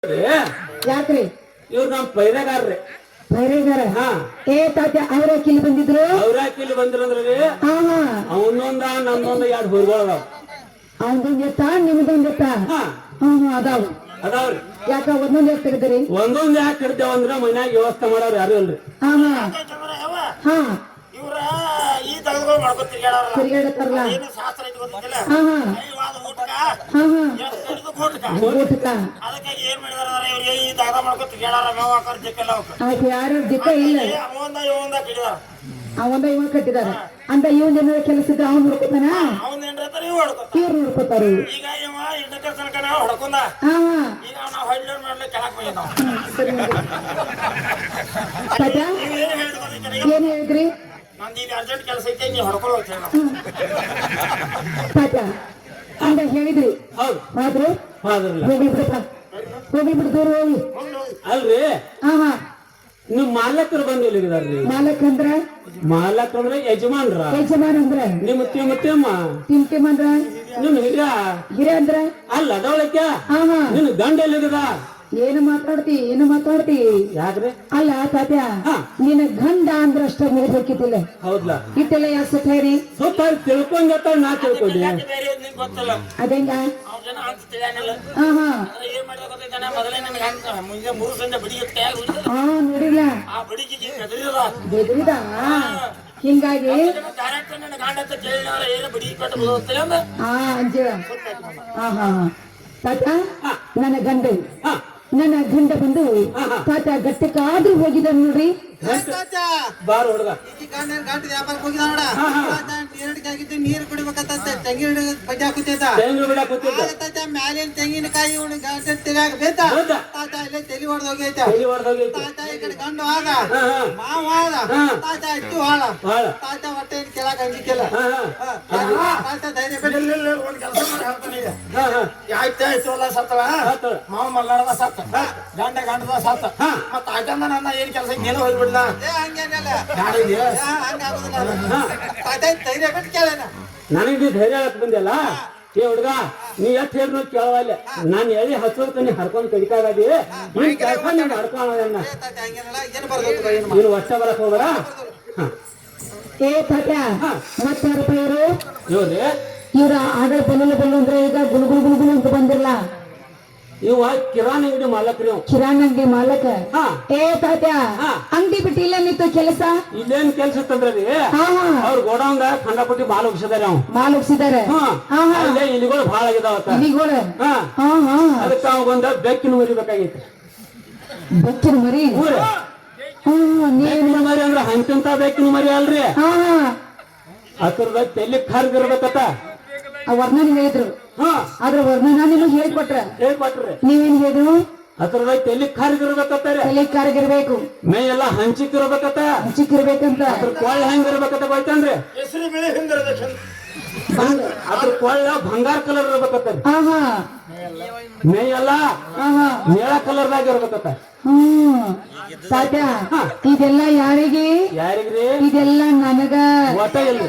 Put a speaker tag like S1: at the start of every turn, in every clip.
S1: ಯಾಕ್ರಿ
S2: ಇವ್ರು ನಮ್ ಪೈರೆಗಾರ್ರಿ
S1: ಬೈರೇಗಾರ
S2: ಹಾ
S1: ಏ ತಾತ ಅವ್ರ ಕಿಲ್ಲಿ ಬಂದಿದ್ರು
S2: ಅವ್ರ ಕಿಲ್ಲಿ ಬಂದಿರಂದ್ರಿ
S1: ಹಾ ಹಾ
S2: ಅವನೊಂದ ನಮ್ದೊಂದ ಎರಡು ಹುಡುಗರು
S1: ಅವನದೊಂದ್ ಎತ್ತ ನಿಮ್ದೊಂದ್ ಎತ್ತ
S2: ಹಾ
S1: ಹಾ ಹಾ ಅದಾವ
S2: ಅದಾವ್ರಿ
S1: ಯಾಕ ಒಂದೊಂದ್ ಎತ್ತ ತೆಗ್ದ್ರಿ
S2: ಒಂದೊಂದ್ ಯಾಕೆ ಇಡ್ತೇವಂದ್ರ ಮನ್ಯಾಗ ವ್ಯವಸ್ಥೆ ಮಾಡೋರು ಯಾರು ಇಲ್ರಿ
S1: ಹಾ ಹಾ ಹಾ
S3: ಇವ್ರ ಈ ತಗದ್ಗಳು ಮಾಡ್ಕೊತ ತಿರ್ಗಾಡಾರಲ್ಲ
S1: ತಿರ್ಗಾಡತ್ತಾರಲ್ಲ
S3: ಏನು ಶಾಸ್ತ್ರ ಐತಿ ಗೊತ್ತಿಲ್ಲ
S1: ಹಾ ಹಾ
S3: ಐವಾದ ಊಟಕ
S1: ಹಾ ಹಾ
S3: ಎಷ್ಟು ಕಡಿದು ಊಟಕ
S1: ಊಟಕ್ಕ
S3: ಅದಕ್ಕಾಗಿ ಏನ್ ಮಾಡಿದಾರ ಇವ್ರಿಗೆ ಈ ತಗದ ಮಾಡ್ಕೊತ ತಿರ್ಗಾಡಾರ ಮೇವ ಹಾಕಾರ ಜಕ್ಕೆಲ್ಲ ಅವಕ್ಕ
S1: ಆಯ್ತು ಯಾರು ದಿಕ್ಕ ಇಲ್ಲ
S3: ಅವಂದ ಇವಂದ ಕಡಿದಾರ
S1: ಅವಂದ ಇವ ಕಟ್ಟಿದಾರ ಅಂತ ಇವನ್ ಏನಾರ ಕೆಲಸ ಇದ್ರೆ ಅವ್ನ್ ನೋಡ್ಕೊತಾನ
S3: ಅವನ್ ಏನ್ರ ಇವ್ ಹೊಡ್ಕೊತ
S1: ಇವ್ರು ನೋಡ್ಕೊತಾರ
S3: ಈಗ ಇವ ಇಡ್ಡಕ್ಕ ತನಕ ಹೊಡ್ಕೊಂಡ
S1: ಹಾ ಹಾ
S3: ಈಗ ನಾವು ಹಳ್ಳಿ ಮಾಡ್ಲಿಕ್ಕೆ ಕೆಳಕ್ ಹೋಗಿದ್ದಾವ
S1: ಸರಿ ನೋಡಿ. ತಾತ
S3: ನೀವು ಏನ್ ಹೇಳಿದ್ರಿ
S1: ಏನ್ ಹೇಳಿದ್ರಿ
S3: ನಂದು ಇಲ್ಲಿ ಅರ್ಜೆಂಟ್ ಕೆಲಸ ಐತೆ ನೀವು ಹೊಡ್ಕೊಳ್ಳೋ ಅಂತ ಹೇಳಿ
S1: ತಾತ ಅಂತ ಹೇಳಿದ್ರಿ
S2: ಹೌದು
S1: ಆದ್ರು
S2: ಹೌದ್ರಲ್ಲ
S1: ಹೋಗಿ ಬಿಡಪ್ಪ ಹೋಗಿ ಬಿಡು ದೂರ ಹೋಗಿ
S2: ಅಲ್ರಿ
S1: ಹಾ ಹಾ
S2: ನಿಮ್ ಮಾಲಕರು ಬಂದು ಎಲ್ಲಿಗಿದಾರ್ರಿ
S1: ಮಾಲಕ್ ಅಂದ್ರ
S2: ಮಾಲಕಂದ್ರ ಯಜಮಾನ್ರ
S1: ಯಜಮಾನ್ ಅಂದ್ರ
S2: ನಿಮ್ಮ ತಿಮ್ಮ
S1: ತಿಮ್ ಅಂದ್ರ
S2: ನಿಮ್ ಹಿರಿಯ
S1: ಗಿರೆ ಅಂದ್ರ
S2: ಅಲ್ಲ ಅದವಳಕ್ಕೆ
S1: ಹಾ ಹಾ
S2: ನಿನ್ ಗಂಡ ಎಲ್ಲಿಗದ
S1: ಏನು ಮಾತಾಡ್ತಿ
S2: ಯಾಕ್ರಿ
S1: ಅಲ್ಲ ತಾತ್ಯ
S2: ಹಾ.
S1: ನಿನ್ನ ಗಂಡ ಅಂದ್ರ ಅಷ್ಟ ಮುಗಿಬೇಕಿತ್ತಿಲ್ಲ
S2: ಹೌದ್ಲಾ
S1: ಇಟ್ಟೆಲ್ಲ ಯಾಕೆ ಸುತ್ತೇರಿ
S2: ಸ್ವಲ್ಪ ತಿಳ್ಕೊಂಡ ನಾ ತಿಳ್ಕೊಂಡಿ
S3: ಬೇರೆ ನಿಂಗೆ ಗೊತ್ತಲ್ಲ
S1: ಅದೇಂಗ
S3: ಅವ್ರ ಜನ ಅಂತ ತಿಳಿಯಾನಿಲ್ಲ
S1: ಹಾ ಹಾ
S3: ಏನ್ ಮಾಡಿದ ಗೊತ್ತೈತಾನೆ ಮೊದಲೇ ನನಗೆ ಅಂತ ಮುಂಜಾನೆ 3 ಸಂಜೆ ಬಡಿಗೆ ಕೈಯಾಗ ಉಳಿದ
S1: ಹಾ ನೋಡಿಲ್ಲ
S3: ಆ ಬಡಿಗೆ ಬೆದರಿದ
S1: ಬೆದ್ರಿದ ಹಿಂಗಾಗಿ
S3: ಡೈರೆಕ್ಟ್ ನನ್ನ ಗಂಡ ಅಂತ ಕೇಳಿದವ್ರ ಏನು ಬಡಿಗೆ ಕೊಟ್ಟು ಬದುಕ್ತಾರೆ ಅಂದ
S1: ಹಾ ಅಂಜೀವ ಹಾ ಹಾ ಹಾ ತಾತ ನನ್ನ ಗಂಡ ಬಂದು ತಾತ ಗಟ್ಟಕ್ಕಾದ್ರೂ ಹೋಗಿದ ನೋಡ್ರಿ
S2: ಬಾರ ಹುಡುಗ
S4: ನೀರು ಕುಡಿಬೇಕಂತ ತೆಂಗಿನ ಬಡ್ಡಿ ಹಾಕುತ್ತೈತ
S2: ತೆಂಗಿನ ಬಿಡ ಕೂತಿದ್ದ
S4: ಮ್ಯಾಲಿನ ತೆಂಗಿನಕಾಯಿ ತೆಲಿಯಾಗ ಬೇತ ತಾತ ಇಲ್ಲೇ ತಲಿ ಹೊಡೆದ್ ಹೋಗೈತ
S2: ತಲಿ ಹೊಡ್ದೋಗೈತಿ
S4: ತಾತ ಈ ಕಡೆ ಗಂಡು ಆದ
S2: ಹಾ ಹಾ
S4: ಮಾವ ಆದ ತಾತ ಇಟ್ಟು ಹಾಳ
S2: ಬಾಳ
S4: ತಾತ ಹೊಟ್ಟೆ ಕೇಳಕ್ ಅಂಜಿಕ್ಕಿಲ್ಲ
S2: ಹಾ ಹಾ
S4: ತಾತ ಧೈರ್ಯ ಬಿಟ್ಟು
S3: ಒಂದು ಕೆಲಸ ಮಾಡಿ ಹೇಳ್ತಾನೆ ಈಗ
S2: ಹಾ ಹಾ
S3: ಆಯ್ತು ಅಲ್ಲ ಸತ್ತವ
S2: ಸತ್ತಳ.
S3: ಮಾವ ಮಲ್ಲಾಡದ ಸತ್ತ ಗಂಡದ ಸತ್ತ ಮತ್ತ ಆಯ್ತಂದ ನನ್ನ ಏನ್ ಕೆಲಸ ನೀನು ಹೋಗ್ಬಿಡ್ಲ
S4: ಹಂಗೇನಲ್ಲ
S3: ನಾಡಿದ್ಯಾ
S4: ಹಂಗಾಗುದಿಲ್ಲ ತಾತ ಧೈರ್ಯ ಬಿಟ್ಟು ಕೇಳೇನ
S2: ನನಗೆ ಧೈರ್ಯ ಆಗತ್ ಬಂದಿಲ್ಲ ಏ ಹುಡುಗ ನೀ ಎಷ್ಟ್ ಹೇಳಿದ್ರು ಕೇಳವಲ್ಲ ನಾನ್ ಎಳಿ ಹಚ್ಚೋದಕ್ಕೆ ನೀ ಹರ್ಕೊಂಡ್ ಕಡಿಕಾಗದಿ ನೀನ್ ಕೆಲಸ ನೀನ್ ಹರ್ಕೊಳ್ಳೋದನ್ನ
S4: ತಾತ ಹಂಗೇನಲ್ಲ ಏನು ಬರ್ಬೇಕು ಏನು
S2: ನೀನು ಒಟ್ಟ ಬರಕ್ ಹೋಗ್ಬೇಡ ಹಾ
S1: ಏ ತಾತ ಮತ್ತಾರಪ್ಪ ಇವರು
S2: ಇವ್ರಿ
S1: ಇವ್ರ ಆಗ ಬಲ್ಲು ಅಂದ್ರೆ ಈಗ ಗುಳು ಅಂತ ಬಂದಿರಲ್ಲ
S2: ಇವ ಕಿರಾಣಿ ಅಂಗಡಿ ಮಾಲಕ್ರಿ ಇವ್.
S1: ಕಿರಾಣಿ ಅಂಗಡಿ ಮಾಲಕ
S2: ಹಾ
S1: ಏ ತಾತ
S2: ಹಾ.
S1: ಅಂಗಡಿ ಬಿಟ್ಟು ಇಲ್ಲ ನಿಂತು ಕೆಲಸ
S2: ಇಲ್ಲೇನ್ ಕೆಲ್ಸ ಇತ್ತಂದ್ರಿ
S1: ಹಾ ಹಾ
S2: ಅವ್ರ ಗೋಡೌನ್ಗ ಖಂಡಪಟ್ಟಿ ಮಾಲ್ ಉಗ್ಸಿದಾರೆ ಅವ್
S1: ಮಾಲ್ ಉಗ್ಸಿದಾರೆ
S2: ಹಾ
S1: ಹಾ ಹಾ
S2: ಅಲ್ಲೇ ಇಲಿಗಳು ಭಾಳ ಆಗಿದಾವತ್ತ
S1: ಇಲಿಗೋಳ
S2: ಹಾ
S1: ಹಾ ಹಾ
S2: ಅದಕ್ಕ ಅವಂದ ಬೆಕ್ಕಿನ ಮರಿ ಬೇಕಾಗೈತಿ
S1: ಬಚ್ಚಿನ ಮರಿ
S2: ಊರ
S1: ಹಾ ನೀನ್
S2: ಬೆಕ್ಕಿನ ಮರಿ ಅಂದ್ರ ಹಂತಂತ ಬೆಕ್ಕಿನ ಮರಿ ಅಲ್ರಿ
S1: ಹಾ ಹಾ
S2: ಅದ್ರದ ತೆಲಿ ಕರ್ಗಿರ್ಬೇಕತ್ತ
S1: ಆ ವರ್ಣನ ಹೇಳಿದ್ರು
S2: ಹಾ
S1: ಅದ್ರ ವರ್ಣನ ನಿಮಗೆ ಹೇಳಿಕೊಟ್ರ
S2: ಹೇಳ್ಕೊಟ್ರಿ
S1: ನೀವೇನ್ ಹೇಳಿದ್ರು
S2: ಅದ್ರದ ತೆಲಿ ಕರ್ಗಿರ್ಬೇಕತ್ತಾರೆ
S1: ತಲೆ ಕಾರ್ಗಿರ್ಬೇಕು
S2: ಮೈ ಎಲ್ಲಾ ಹಂಚಿಕಿರ್ಬೇಕತ್ತ
S1: ಚಿಕ್ಕಿರ್ಬೇಕಂತ
S2: ಅದ್ರ ಕೊಳ್ಳ ಹೆಂಗಿರ್ಬೇಕತ್ತ ಗೊತ್ತೇನ್ರಿ
S3: ಹೆಸರು ಬೆಳೆ ಹಿಂದಿರದ
S2: ಅದ್ರ ಕೊಳ್ಳ ಬಂಗಾರ ಕಲರ್ ಇರ್ಬೇಕತ್ತ
S1: ಹಾ ಹಾ
S2: ಮೈ ಎಲ್ಲಾ
S1: ಹಾ ಹಾ
S2: ನೇಳ ಕಲರ್ದಾಗ ಇರ್ಬೇಕತ್ತ
S1: ಹ್ಮ್ ತಾತ ಇದೆಲ್ಲ ಯಾರಿಗೆ
S2: ಯಾರಿಗ್ರಿ
S1: ಇದೆಲ್ಲ ನನಗ
S2: ಒಟ್ಟ ಇಲ್ರಿ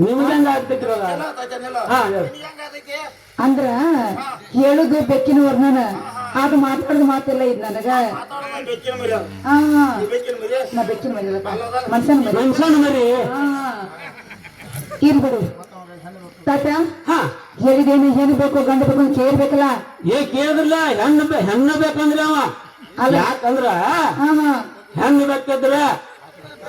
S2: ನಿಮ್ಗೆ ಹೆಂಗ ಆಗ್ತೈತಿರಲ್ಲ ಹಾ ಹೇಳ್ರಿ.
S1: ಅಂದ್ರ ಹೇಳುದು ಬೆಕ್ಕಿನ ವರ್ಣನ ಅದು ಮಾತಾಡುದು ಮಾತಿಲ್ಲ ಇದು ನನಗ
S3: ಬೆಕ್ಕಿನ ಮರಿ ಅದು.
S1: ಹಾ
S3: ಬೆಕ್ಕಿನ ಮರಿ
S1: ನಾ ಬೆಕ್ಕಿನ ಮರಿ ಮನುಷ್ಯನ ಮರಿ
S2: ಮನುಷ್ಯನ ಮರಿ
S1: ಹಾ ಇರ್ಬಿಡು ತಾತ
S2: ಹಾ
S1: ಹೇಳಿದೇನು ಏನು ಬೇಕು ಗಂಡು ಬೇಕು ಅಂತ ಕೇಳ್ಬೇಕಲ್ಲ
S2: ಏ ಕೇಳಿದ್ರಲ್ಲ ಹೆಣ್ಣು ಬೇಕಂದ್ರೆ ಅವ
S1: ಅಲ್ಲ.
S2: ಯಾಕಂದ್ರ
S1: ಹಾ ಹಾ
S2: ಹೆಣ್ಣು ಬೇಕಿದ್ರ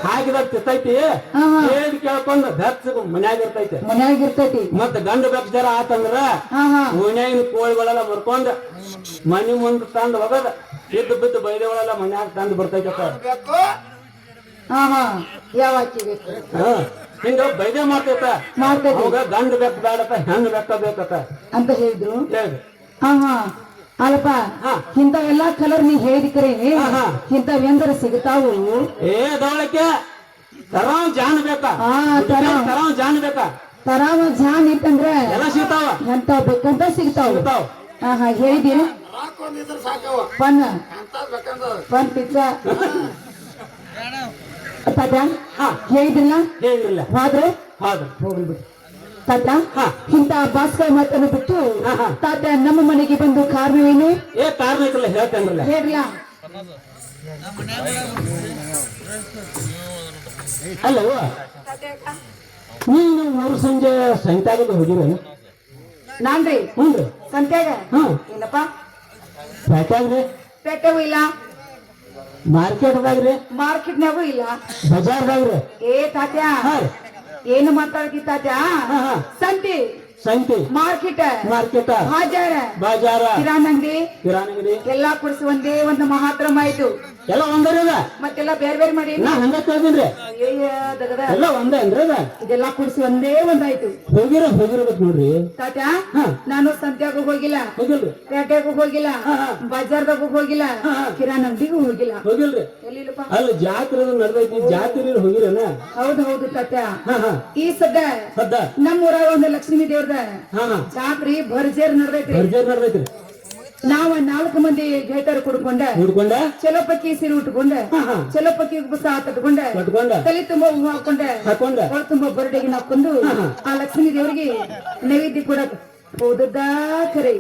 S2: ಹಾಕಿದಾಗ ತಿರ್ತೈತಿ
S1: ಹಾ, ಹಾ.
S2: ಕೇಳಿ ಕೇಳ್ಕೊಂಡ್ ಬೆಚ್ಚ ಮನ್ಯಾಗ ಇರ್ತೈತಿ
S1: ಮನ್ಯಾಗ ಇರ್ತೈತಿ
S2: ಮತ್ತ ಗಂಡು ಬೆಚ್ಚ ಆತಂದ್ರ
S1: ಹಾ ಹಾ
S2: ಓಣ್ಯಾಗಿನ ಕೋಳಿಗಳೆಲ್ಲ ಮುರ್ಕೊಂಡ್ ಮನಿ ಮುಂದ್ ತಂದ್ ಹೋಗದ ಬಿದ್ದು ಬೈದೆಗಳೆಲ್ಲ ಮನ್ಯಾಗ ತಂದ್ ಬರ್ತೈತಪ್ಪ
S3: ಬೇಕು
S1: ಹಾ ಹಾ ಯಾವ ಅಕ್ಕಿ ಬೇಕು
S2: ಹಾ ಹಿಂಗ ಬೈದೆ ಮಾಡ್ತೈತ
S1: ಮಾಡ್ತೈತಿ
S2: ಅವಾಗ ಗಂಡು ಬೆಕ್ಕ ಬೇಡತ್ತ ಹೆಣ್ಣು ಬೆಕ್ಕ ಬೇಕತ್ತ
S1: ಅಂತ ಹೇಳಿದ್ರು
S2: ಹೇಳ್ರಿ
S1: ಹಾ ಹಾ ಅಲ್ಪ
S2: ಹಾ.
S1: ಇಂಥ ಎಲ್ಲಾ ಕಲರ್ ನೀ ಹೇಳಿದ್ರಿ
S2: ಹಾ, ಹಾ.
S1: ಇಂಥವೆಂದ್ರ ಸಿಗ್ತಾವು
S2: ಏ ದವಳಕ್ಕೆ ತರಾವ್ ಜಾನ್ ಬೇಕಾ
S1: ಹಾ, ತರಾವ್.
S2: ತರಾವ್ ಜಾನ್ ಬೇಕಾ
S1: ತರಾವ ಜಾನ್ ಇತ್ತಂದ್ರ
S2: ಎಲ್ಲ ಸಿಗ್ತಾವ
S1: ಎಂತ ಬೇಕಂತ ಸಿಗ್ತಾವು
S2: ಸಿಗ್ತಾವ
S1: ಹಾ ಹಾ ಹೇಳಿದಿರ
S3: ರಾಕ್ ಒಂದಿದ್ರೆ ಸಾಕವ
S1: ಪನ್
S3: ಅಂತ ಬೇಕಂದ
S1: ಪನ್ ಪಿಜ್ಜ ತಾತ
S2: ಹಾ
S1: ಹೇಳಿದ್ರಲ್ಲ
S2: ಹೇಳಿಲ್ಲ
S1: ಹೋದ್ರೆ
S2: ಹೌದು
S1: ಹೋಗ್ಲಿ ಬಿಡಿ ತಾತ
S2: ಹಾ.
S1: ಇಂತ ಭಾಸ್ಕರ ಮಾತನ್ನು ಬಿಟ್ಟು
S2: ಹಾ, ಹಾ.
S1: ತಾತ ನಮ್ಮ ಮನೆಗೆ ಬಂದು ಕಾರಣವೇನು
S2: ಏ ಕಾರಣ ಐತಲ್ಲ ಹೇಳ್ತೇನ್ರಲ್ಲ.
S1: ಹೇಳ್ಲ
S2: ಅಲ್ಲವ ನೀನು ಮೂರು ಸಂಜೆ ಸಂತ್ಯಾಗದ ಹೋಗಿರೇನು?
S1: ನಾನ್ರಿ
S2: ಹ್ಞೂ
S1: ಸಂತ್ಯಾಗ
S2: ಹ್ಮ್
S1: ಇಲ್ಲಪ್ಪ
S2: ಪ್ಯಾಟ್ಯಾಗ್ರಿ,
S1: ಪೇಟೆಗೂ ಇಲ್ಲ
S2: ಮಾರ್ಕೆಟ್ದಾಗ್ರಿ,
S1: ಮಾರ್ಕೆಟ್ನಾಗೂ ಇಲ್ಲ
S2: ಬಜಾರ್ದಾಗ್ರಿ.
S1: ಏ ತಾತ್ಯ
S2: ಹಾ ರೀ.
S1: ಏನು ಮಾತಾಡ್ತಿ ತಾತ್ಯ
S2: ಹಾ, ಹಾ.
S1: ಸಂತಿ
S2: ಸಂತಿ,
S1: ಮಾರ್ಕೆಟ್
S2: ಮಾರ್ಕೆಟ,
S1: ಬಾಜಾರ
S2: ಬಾಜಾರ,
S1: ಕಿರಾಣ ಅಂಗಡಿ
S2: ಕಿರಾಣಿ
S1: ಎಲ್ಲಾ ಕುಡಿಸಿ ಒಂದೇ ಒಂದು ಮಹಾತ್ರಮ ಆಯ್ತು.
S2: ಎಲ್ಲ ಒಂದರಿ ಅದ.
S1: ಮತ್ತೆಲ್ಲ ಬೇರೆ ಬೇರೆ ಮಾಡಿ
S2: ನಾ ಹಂಗ ಕೇಳ್ತೀನ್ರಿ,
S1: ದಗದ
S2: ಎಲ್ಲ ಒಂದೇ ಅಂದ್ರ ಅದ.
S1: ಇದೆಲ್ಲಾ ಕುಡಿಸಿ ಒಂದೇ ಒಂದಾಯ್ತು.
S2: ಹೋಗಿರ್ಬೇಕು ನೋಡ್ರಿ.
S1: ತಾತ್ಯ
S2: ಹಾ.
S1: ನಾನು ಸಂತ್ಯಾಗೂ ಹೋಗಿಲ್ಲ,
S2: ಹೋಗಿಲ್ರಿ,
S1: ಪೇಟೆಗೂ ಹೋಗಿಲ್ಲ,
S2: ಹಾ, ಹಾ.
S1: ಬಜಾರ್ದಾಗೂ ಹೋಗಿಲ್ಲ,
S2: ಹಾ, ಹಾ.
S1: ಕಿರಾಣ ಅಂಗಡಿಗೂ ಹೋಗಿಲ್ಲ.
S2: ಹೋಗಿಲ್ರಿ.
S1: ಎಲ್ಲಿಲ್ಲಪ್ಪ.
S2: ಅಲ್ಲಿ ಜಾತ್ರೆ ನಡ್ದೈತಿ, ಜಾತ್ರೆ ಹೋಗಿರೇನ?
S1: ಹೌದು ಹೌದು ತಾತ್ಯ.
S2: ಹಾ, ಹಾ.
S1: ಈ ಸದ್ದ
S2: ಸದ್ದ
S1: ನಮ್ಮೂರಾಗ ಒಂದು ಲಕ್ಷ್ಮೀ ದೇವ್ರದ
S2: ಹಾ, ಹಾ.
S1: ಜಾತ್ರಿ ಭರ್ಜೇರ್ ನಡ್ದೈತ್ರಿ.
S2: ಭರ್ಜರಿ ನಡ್ದೈತ್ರಿ.
S1: ನಾವ 4 ಮಂದಿ ಗೆಳತರು ಕುಡ್ಕೊಂಡ
S2: ಹುಡ್ಕೊಂಡ
S1: ಚಲೋ ಪಕ್ಕಿ ಸೀರೆ ಉಟ್ಕೊಂಡ
S2: ಹಾ, ಹಾ.
S1: ಚಲೋ ಪಕ್ಕಿ ಬುಸ ತಟ್ಕೊಂಡ
S2: ಕಟ್ಕೊಂಡ
S1: ತಲೆ ತುಂಬಾ ಹೂ ಹಾಕೊಂಡ
S2: ಹಾಕೊಂಡ
S1: ಒಳ ತುಂಬಾ ಬರಡೆಗೆ ಹಾಕೊಂಡು
S2: ಹಾ, ಹಾ.
S1: ಆ ಲಕ್ಷ್ಮೀ ದೇವರಿಗೆ ನೈವೇದ್ಯ ಕೊಡಕ್ ಹೋದದ್ದ ಖರೆ.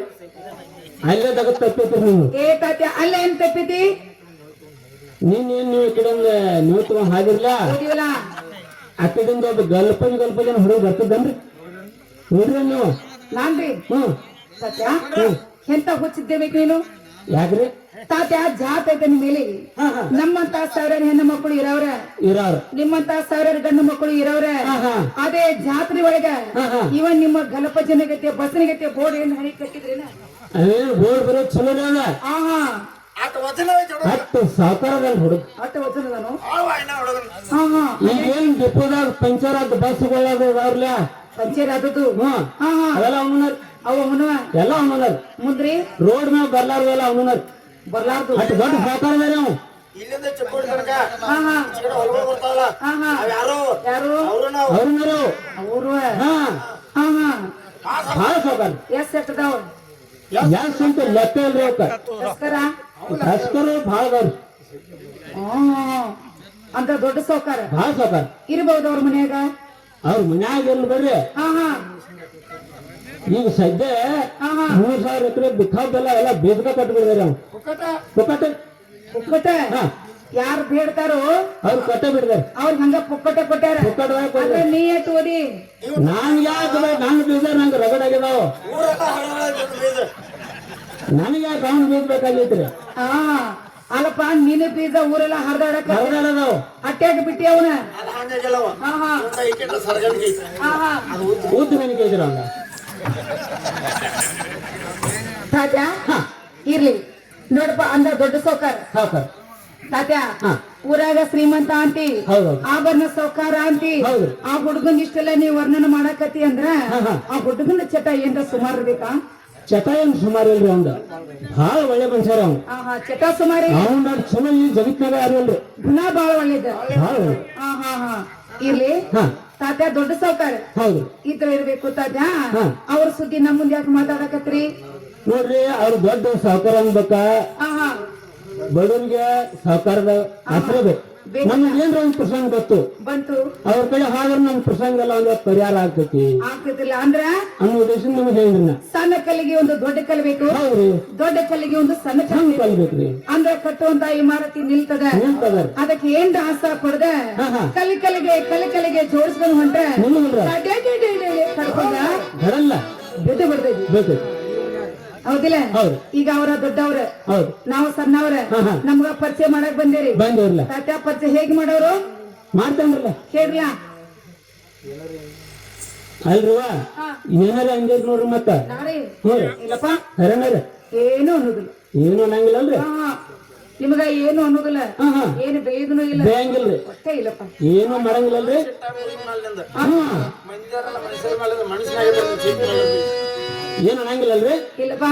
S2: ಅಲ್ಲೇ ತಗದ್ ತಪ್ಪೈತ್ರಿ ನೀವು.
S1: ಏ ತಾತ್ಯ ಅಲ್ಲ ಏನ್ ತಪ್ಪೈತಿ
S2: ನೀವು ಈ ಕಡೆ ನೀವು ತಗೊಂಡ್ ಹಾಗಿರ್ಲ
S1: ಹೋದಿವಲ್ಲ.
S2: ಆ ಕಡೆಯಿಂದ ಒಬ್ಬ ಗಲ್ಪಜನ ಹುಡುಗ ಬರ್ತದನ್ರಿ ನೋಡ್ರಿ ನೀವು.
S1: ನಾನ್ರಿ
S2: ಹ್ಮ್
S1: ತಾತ್ಯ
S2: ಹ್ಮ್.
S1: ಎಂತ ಹುಚ್ಚಿದ್ದೇಬೇಕು ನೀನು
S2: ಯಾಕ್ರಿ?
S1: ತಾತ್ಯ ಜಾತ ಐತೆ ನಿಮ್ ಮೇಲೆ.
S2: ಹಾ, ಹಾ.
S1: ನಮ್ಮಂತ ಸಾವಿರಾರು ಹೆಣ್ಣು ಮಕ್ಕಳು ಇರವ್ರ,
S2: ಇರಾರ.
S1: ನಿಮ್ಮಂತ ಸಾವಿರಾರು ಗಂಡು ಮಕ್ಕಳು ಇರವ್ರ.
S2: ಹಾ, ಹಾ.
S1: ಅದೇ ಜಾತ್ರೆ ಒಳಗ
S2: ಹಾ, ಹಾ.
S1: ಇವನ್ ನಿಮ್ಮ ಗಲಪ ಜನಗತ್ತೆ ಬಸನಿಗತ್ತೆ ಬೋರ್ಡ್ ಏನ್ ಹಣಿ ಕಟ್ಟಿದ್ರೇನ?
S2: ಅದೇನು ಬೋರ್ಡ್ ಬರೋದ್ ಚಲೋ ಅದ.
S1: ಆಹಾ
S3: ಆತ ವಚನ ಐತಿ ಹುಡುಗ.
S2: ಹತ್ತು ಸಾವುಕಾರದಲ್ಲಿ ಹುಡುಗ.
S1: ಅಟ್ಟ ವಚನದನು.
S3: ಆಳ್ವ ಇನ್ನ ಹುಡುಗನ.
S1: ಆಹಾ
S2: ಈಗೇನ್ ಡಿಪೋದಾಗ ಪಂಚರ್ ಆದ ಬಸ್ಗಳದ ಅವ್ರಲ್ಲ.
S1: ಪಂಚರ್ ಆದದ್ದು.
S2: ಹ್ಮ್
S1: ಆಹಾ
S2: ಅವೆಲ್ಲ ಅವನರ್,
S1: ಅವ ಹುಣ್ಣುವ
S2: ಎಲ್ಲ ಅವನರ್.
S1: ಮುಂದ್ರಿ
S2: ರೋಡ್ ಮ್ಯಾಗ ಬರ್ಲಾರ್ದೆಲ್ಲ ಅವನರ್.
S1: ಬರ್ಲಾರ್ದು.
S2: ಅಷ್ಟು ದೊಡ್ಡ ಸಾವುಕಾರ ಬೇರೆ ಅವ್.
S3: ಇಲ್ಲಿಂದ ಚಿಕ್ಕೋಡಿ ತನಕ
S1: ಆಹಾ
S3: ಈ ಕಡೆ ಹೊಲಗಳು ಬರ್ತಾವಲ್ಲ,
S1: ಆಹಾ
S3: ಅವ್ ಯಾರು
S1: ಯಾರು
S3: ಅವರು ನಾವು
S2: ಅವ್ರನ್ನರು.
S1: ಅವರು.
S2: ಹಾ
S1: ಆಹಾ
S2: ಭಾಳ ಸಾವುಕಾರ.
S1: ಎಷ್ಟ್ ಎಷ್ಟದಾವ
S2: ಯಾಸ್ ಅಂತ ಲೆಕ್ಕ ಇಲ್ರಿ ಅವಕ್ಕ.
S1: ತಸ್ಕರ.
S2: ತಸ್ಕರು ಭಾಳ ಅದಾವ್ರಿ.
S1: ಅಂತ ದೊಡ್ಡ ಸೌಕಾರ
S2: ಭಾಳ ಸಾವುಕಾರ.
S1: ಇರ್ಬಹುದು ಅವ್ರ ಮನ್ಯಾಗ.
S2: ಅವ್ರ ಮನ್ಯಾಗ ಎಲ್ಲಿ ಬರ್ರಿ.
S1: ಆಹಾ
S2: ಈಗ ಸದ್ಯ
S1: ಆಹಾ
S2: 3,000 ಎಕರೆ ಬಿಕ್ಕಾದೆಲ್ಲ ಎಲ್ಲ ಬೇಸ್ಗ ಕಟ್ಬಿಡ್ದಾರೆ ಅವ್ನು. ಪುಕ್ಕಟ್ಟೆ.
S1: ಪುಕ್ಕಟ
S2: ಹಾ
S1: ಯಾರು ಬೇಡ್ತಾರೋ
S2: ಅವ್ರು ಕಟ್ಟೆ ಬಿಡ್ದಾರೆ.
S1: ಅವ್ರಿಗೆ ಹಂಗ ಪುಕ್ಕಟ ಕೊಟ್ಟಾರ.
S2: ಪುಕ್ಕಟದಾಗ
S1: ಆದ್ರೆ
S2: ಕೊಡ್ತಾರೆ.
S1: ನೀ ಎಷ್ಟು ಓದಿ
S2: ನಾನ್ ಯಾಕೆ ನನ್ನ ಬೀಜ ನಂಗೆ ರಗಡ್ ಆಗ್ಯದಾವ.
S3: ಊರೆಲ್ಲ ಹಳಹಳ ಬೀಜ.
S2: ನನಗೆ ಯಾಕೆ ಅವ್ನು ಬೀಜ ಬೇಕಾಗೈತ್ರಿ.
S1: ಆ ಅಲ್ಲಪ್ಪ ನೀನು ಬೀಜ ಊರೆಲ್ಲ ಹರಿದಾಡಕ
S2: ರಗಡದಾವ.
S1: ಅಟ್ಯಾಗ ಬಿಟ್ಟಿ ಅವನ.
S3: ಅಲ್ಲ ಹಂಗಾಗಿಲ್ಲವ.
S1: ಆಹಾ
S3: ಮುಂದೆ ಈ ಕಡೆ ಸರ್ಗಣಿಗೆ ಐತಿ.
S1: ಆಹಾ
S2: ಉದ್ದ ನನಗೆ ಐತ್ರಿ ಅವ್ನ.
S1: ತಾತ್ಯ
S2: ಹಾ
S1: ಇರ್ಲಿ ನೋಡಪ್ಪ ಅಂದ್ರ ದೊಡ್ಡ ಸೌಕಾರ
S2: ಸಾವುಕಾರ.
S1: ತಾತ್ಯ.
S2: ಹಾ.
S1: ಊರಾಗ ಶ್ರೀಮಂತ ಅಂತಿ,
S2: ಹೌದೌದು.
S1: ಆಭರಣ ಸೌಕಾರ ಅಂತಿ.
S2: ಹೌದು.
S1: ಆ ಹುಡುಗನ್ ಇಷ್ಟೆಲ್ಲ ನೀವ್ ವರ್ಣನ ಮಾಡಕತಿ ಅಂದ್ರ
S2: ಹಾ, ಹಾ.
S1: ಆ ಹುಡುಗನ ಚಟ ಏನ್ರ ಸುಮಾರು ಬೇಕಾ?
S2: ಚಟ ಏನ್ ಸುಮಾರು ಇಲ್ರಿ ಅವಂದ. ಭಾಳ ಒಳ್ಳೆ ಮನುಷ್ಯರ ಅವ್ನು.
S1: ಆಹಾ ಚಟ ಸುಮಾರಿ.
S2: ಅವ್ನ ಚಲೋ ಈ ಜಗತ್ನಾಗ ಯಾರು ಇಲ್ರಿ.
S1: ಗುಣ ಬಾಳ ಒಳ್ಳೇದ.
S2: ಭಾಳ ಒಳ್ಳೆ.
S1: ಹಾ ಹಾ ಹಾ ಇರ್ಲಿ
S2: ಹಾ
S1: ತಾತ್ಯ ದೊಡ್ಡ ಸೌಕಾರ
S2: ಹೌದು.
S1: ಇದ್ರ ಇರ್ಬೇಕು ತಾತ್ಯ.
S2: ಹಾ.
S1: ಅವ್ರ ಸುದ್ದಿ ನಮ್ಮ ಮುಂದೆ ಯಾಕೆ ಮಾತಾಡಕತ್ರಿ?
S2: ನೋಡ್ರಿ ಅವ್ರು ದೊಡ್ಡ ಸಾವುಕಾರ ಅನ್ಬೇಕ.
S1: ಆಹಾ
S2: ಬಡವರಿಗೆ ಸಾವುಕಾರದ ಆಶ್ರಯ ಬೇಕು.
S1: ಬೇಕು.
S2: ನಮ್ಗೆ ಏನ್ರ ಒಂದು ಪ್ರಸಂಗ ಗೊತ್ತು,
S1: ಬಂತು
S2: ಅವ್ರ ಕಡೆ ಹಾಗಾದ್ರೆ ನಮ್ ಪ್ರಸಂಗ ಎಲ್ಲ ಒಂದು ಪರಿಹಾರ ಆಗ್ತೈತಿ
S1: ಆಗ್ತಿಲ್ಲ ಅಂದ್ರ
S2: ಅನ್ನೋ ಉದ್ದೇಶ ನಿಮ್ಗೆ ಹೇಳಿದ್ರಿ ನಾ.
S1: ಸಣ್ಣ ಕಲ್ಲಿಗೆ ಒಂದು ದೊಡ್ಡ ಕಲ್ ಬೇಕು,
S2: ಹೌದ್ರಿ.
S1: ದೊಡ್ಡ ಕಲ್ಲಿಗೆ ಒಂದು ಸಣ್ಣ ಕಲ್
S2: ಹಂಗ್
S1: ಬೇಕು.
S2: ಕಲ್ಬೇಕ್ರಿ.
S1: ಅಂದ್ರ ಕಟ್ಟುವಂತ ಇಮಾರತಿ ನಿಲ್ತದ.
S2: ನಿಲ್ತದ.
S1: ಅದಕ್ಕೆ ಏನ್ ಆಸ ಕೊಡದ
S2: ಹಾ, ಹಾ.
S1: ಕಲ್ಲಿಗೆ ಜೋಡಿಸ್ಕೊಂಡು ಹೊಂಟ್ರೆ
S2: ನಿಲ್ಲಲ್ರ
S1: ಕಡ್ಕೊಂಡ
S2: ಬರಲ್ಲ.
S1: ಬಿದ್ದು ಬಿಡ್ತೈತಿ.
S2: ಬೇಕು.
S1: ಹೌದಿಲ್ಲ?
S2: ಹೌದು.
S1: ಈಗ ಅವರ ದೊಡ್ಡವ್ರ,
S2: ಹೌದು.
S1: ನಾವು ಸಣ್ಣವ್ರ.
S2: ಹಾ, ಹಾ.
S1: ನಮ್ಗ ಪರಿಚಯ ಮಾಡಕ್ ಬಂದೇರಿ.
S2: ಬಂದಿರ್ಲ
S1: ತಾತ್ಯ ಪರಿಚಯ ಹೇಗ್ ಮಾಡೋರು
S2: ಮಾಡ್ತೇನ್ರಲ್ಲ.
S1: ಕೇಳ್ಲಾ?
S2: ಅಲ್ರಿವ
S1: ಹಾ.
S2: ಏನಾರ ಹಂಗೈತಿ ನೋಡ್ರಿ ಮತ್ತ.
S1: ನಾರೇ
S2: ಹ್ಞೂ
S1: ಇಲ್ಲಪ್ಪ
S2: ಹರಣರ
S1: ಏನು ಅನ್ನೋದಿಲ್ಲ.
S2: ಏನು ಅನ್ನಂಗಿಲ್ಲ ಅಲ್ರಿ.
S1: ಹಾ ನಿಮಗ ಏನು ಅನ್ನೋದಿಲ್ಲ,
S2: ಹಾ, ಹಾ.
S1: ಏನು ಬೇಯುದನು ಇಲ್ಲ,
S2: ಬೇಯಂಗಿಲ್ರಿ.
S1: ಅಷ್ಟೇ ಇಲ್ಲಪ್ಪ.
S2: ಏನು ಮಾಡಂಗಿಲ್ಲಲ್ರಿ. ಹ್ಮ್
S3: ಮಂದಿರಲ್ಲ ಮನುಷ್ಯರ ಮೇಲೆ ಮನುಷ್ಯನಾಗಿರ್ಬೇಕು, ಚೀಟಿ ಮೇಲೆ
S2: ಏನು ಅನ್ನಂಗಿಲ್ಲಲ್ರಿ.
S1: ಇಲ್ಲಪ್ಪ.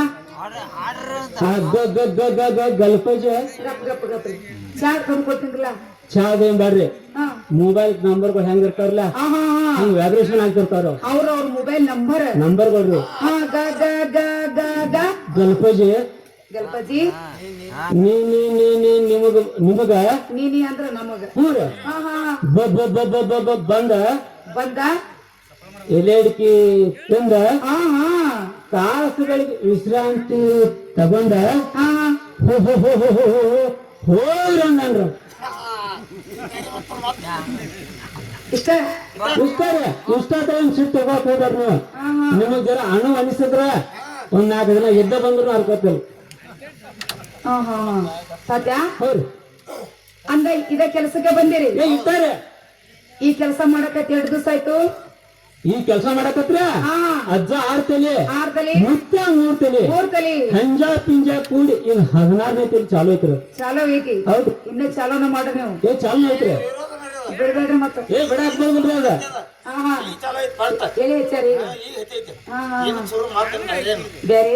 S2: ಗಲ್ಪಜ
S1: ಗಪ್ ಗಪ್ ಗಪ್ ಚಾ ತಂದು ಕೊಡ್ತೀನಿಲ್ಲ.
S2: ಚಾದೇನ್ ಬ್ಯಾಡ್ರಿ.
S1: ಹಾ
S2: ಮೊಬೈಲ್ ನಂಬರ್ಗಳು ಹೆಂಗ್ ಇರ್ತಾರಲ್ಲ
S1: ಹಾ ಹಾ ಹಾ
S2: ಹಂಗ್ ವ್ಯಾಬ್ರೇಷನ್ ಆಗ್ತಿರ್ತಾರ.
S1: ಅವ್ರ ಮೊಬೈಲ್
S2: ನಂಬರ್ಗಳ್ರಿ.
S1: ಹಾ ಗ ಗ ಗ ಗ ಗ
S2: ಗಲ್ಪಜಿ
S1: ಗಲ್ಪಜಿ
S2: ನೀ ನೀ ನೀ ನೀ ನಿಮಗ
S1: ನೀನಿ ಅಂದ್ರ ನಮಗ.
S2: ಹ್ಞೂ ರೀ.
S1: ಹಾ ಹಾ
S2: ಬಂದ
S1: ಬಂದ
S2: ಎಲೆ ಅಡಿಕೆ ತಿಂದ
S1: ಹಾ ಹಾ
S2: ತಾಸುಗಳಿಗೆ ವಿಶ್ರಾಂತಿ ತಗೊಂಡ
S1: ಹಾ
S2: ಹೋಗ್ರಂದ್ರ
S1: ಇಷ್ಟ
S2: ಇಷ್ಟ ತಗೊಂಡ್ ಸಿಟ್ಟು ತಗೋಕ್ ಹೋದಾರ ನೀವು ನಿಮಗ್ ಜರ ಅಣು ಅನಿಸಿದ್ರ ಒಂದ್ 4 ದಿನ ಎದ್ದ ಬಂದ್ರು ಹರ್ಕೋತಿಲ್ಲ
S1: ಹಾ ಹಾ ಸತ್ಯ
S2: ಹೌದ್ರಿ
S1: ಅಂದ ಇದ ಕೆಲಸಕ್ಕೆ ಬಂದಿರಿ
S2: ಇಟ್ಟಾರೆ
S1: ಈ ಕೆಲಸ ಮಾಡಕ 2 ದಿವಸ ಆಯ್ತು
S2: ಈ ಕೆಲಸ ಮಾಡಕತ್ರ
S1: ಹಾ
S2: ಅಜ್ಜ 6 ತಲೆ
S1: ಆರ್ತಲಿ
S2: ಮುತ್ತ 3 ತಲೆ
S1: 3 ತಲಿ
S2: ಹಂಜ ಪಿಂಜ ಕೂಡಿ ಈಗ 16ನೇ ತಲೆ ಚಾಲು ಐತ್ರಿ
S1: ಚಾಲೋ ಐತಿ
S2: ಹೌದು
S1: ಇನ್ನ ಚಾಲೋನ ಮಾಡ ನೀವು
S2: ಚಾಲು ಐತ್ರಿ
S1: ಬಿಡ್ಬೇಡ್ರಿ ಮತ್ತ
S2: ಬಿಡಾಕ್ ಬಂದ್ರಿ ಅದ
S1: ಹಾ ಹಾ
S3: ಈ ಚಲೋ ಐತ್ ಬರ್ತ
S1: ಎಲ್ಲಿ ಹೆಚ್ಚಾರಿ
S3: ಈಗ ಹೆಚ್ಚೈತಿ
S1: ಹಾ ಹಾ
S3: ಇನ್ನು ಶುರು ಮಾಡ್ತಾನೆ ಏನು
S1: ಬೇರೆ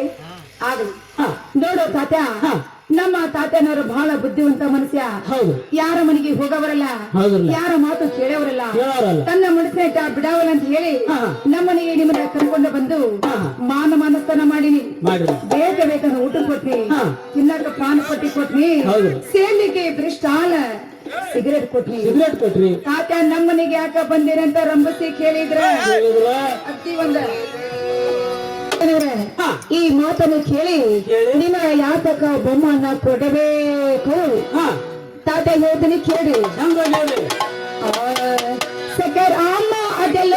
S1: ಆಗ್ಲಿ
S2: ಹಾ
S1: ನೋಡು ತಾತ್ಯ
S2: ಹಾ.
S1: ನಮ್ಮ ತಾತ್ಯನವರು ಬಹಳ ಬುದ್ಧಿವಂತ ಮನುಷ್ಯ
S2: ಹೌದು
S1: ಯಾರ ಮನೆಗೆ ಹೋಗವರಲ್ಲ
S2: ಹೌದ್ರಲ್ಲ
S1: ಯಾರ ಮಾತು ಕೇಳವರಲ್ಲ
S2: ಕೇಳೋರಲ್ಲ
S1: ತನ್ನ ಮನಸ್ಸಿನ ಬಿಡಾವಲ್ಲ ಅಂತ ಹೇಳಿ
S2: ಹಾ.
S1: ನಮ್ಮನೆಗೆ ನಿಮ್ಮನ್ನ ಕರ್ಕೊಂಡು ಬಂದು
S2: ಹಾ.
S1: ಮಾನಸ್ಥಾನ ಮಾಡಿನಿ
S2: ಮಾಡ್ರಿ
S1: ಬೇಕಾದ್ರೆ ಊಟ ಕೊಟ್ನಿ
S2: ಹಾ.
S1: ತಿನ್ನಕ ಪಾನ ಪಟ್ಟಿ ಕೊಟ್ನಿ
S2: ಹೌದು.
S1: ಸೇರ್ಲಿಕ್ಕೆ ಬ್ರಿಸ್ಟಾಲ ಸಿಗರೇಟ್ ಕೊಟ್ನಿ
S2: ಸಿಗರೇಟ್ ಕೊಟ್ರಿ
S1: ತಾತ್ಯ ನಮ್ಮನೆಗೆ ಯಾಕ ಬಂದಿರಂತ ರಂಬಸಿ ಕೇಳಿದ್ರ
S2: ಹೇಳಿದ್ರ
S1: ಅತ್ತಿ ಒಂದ
S2: ಹಾ.
S1: ಈ ಮಾತನ್ನು ಕೇಳಿ
S2: ಕೇಳಿ?
S1: ನಿನ್ನ ಯಾತಕ ಬೊಮ್ಮನ್ನ ಕೊಡಬೇಕು
S2: ಹಾ
S1: ತಾತ ಹೇಳ್ತೀನಿ ಕೇಳಿ
S2: ಹೆಂಗ ಹೇಳಿ
S1: ಸಕರ್ ಅಮ್ಮ ಅದೆಲ್ಲ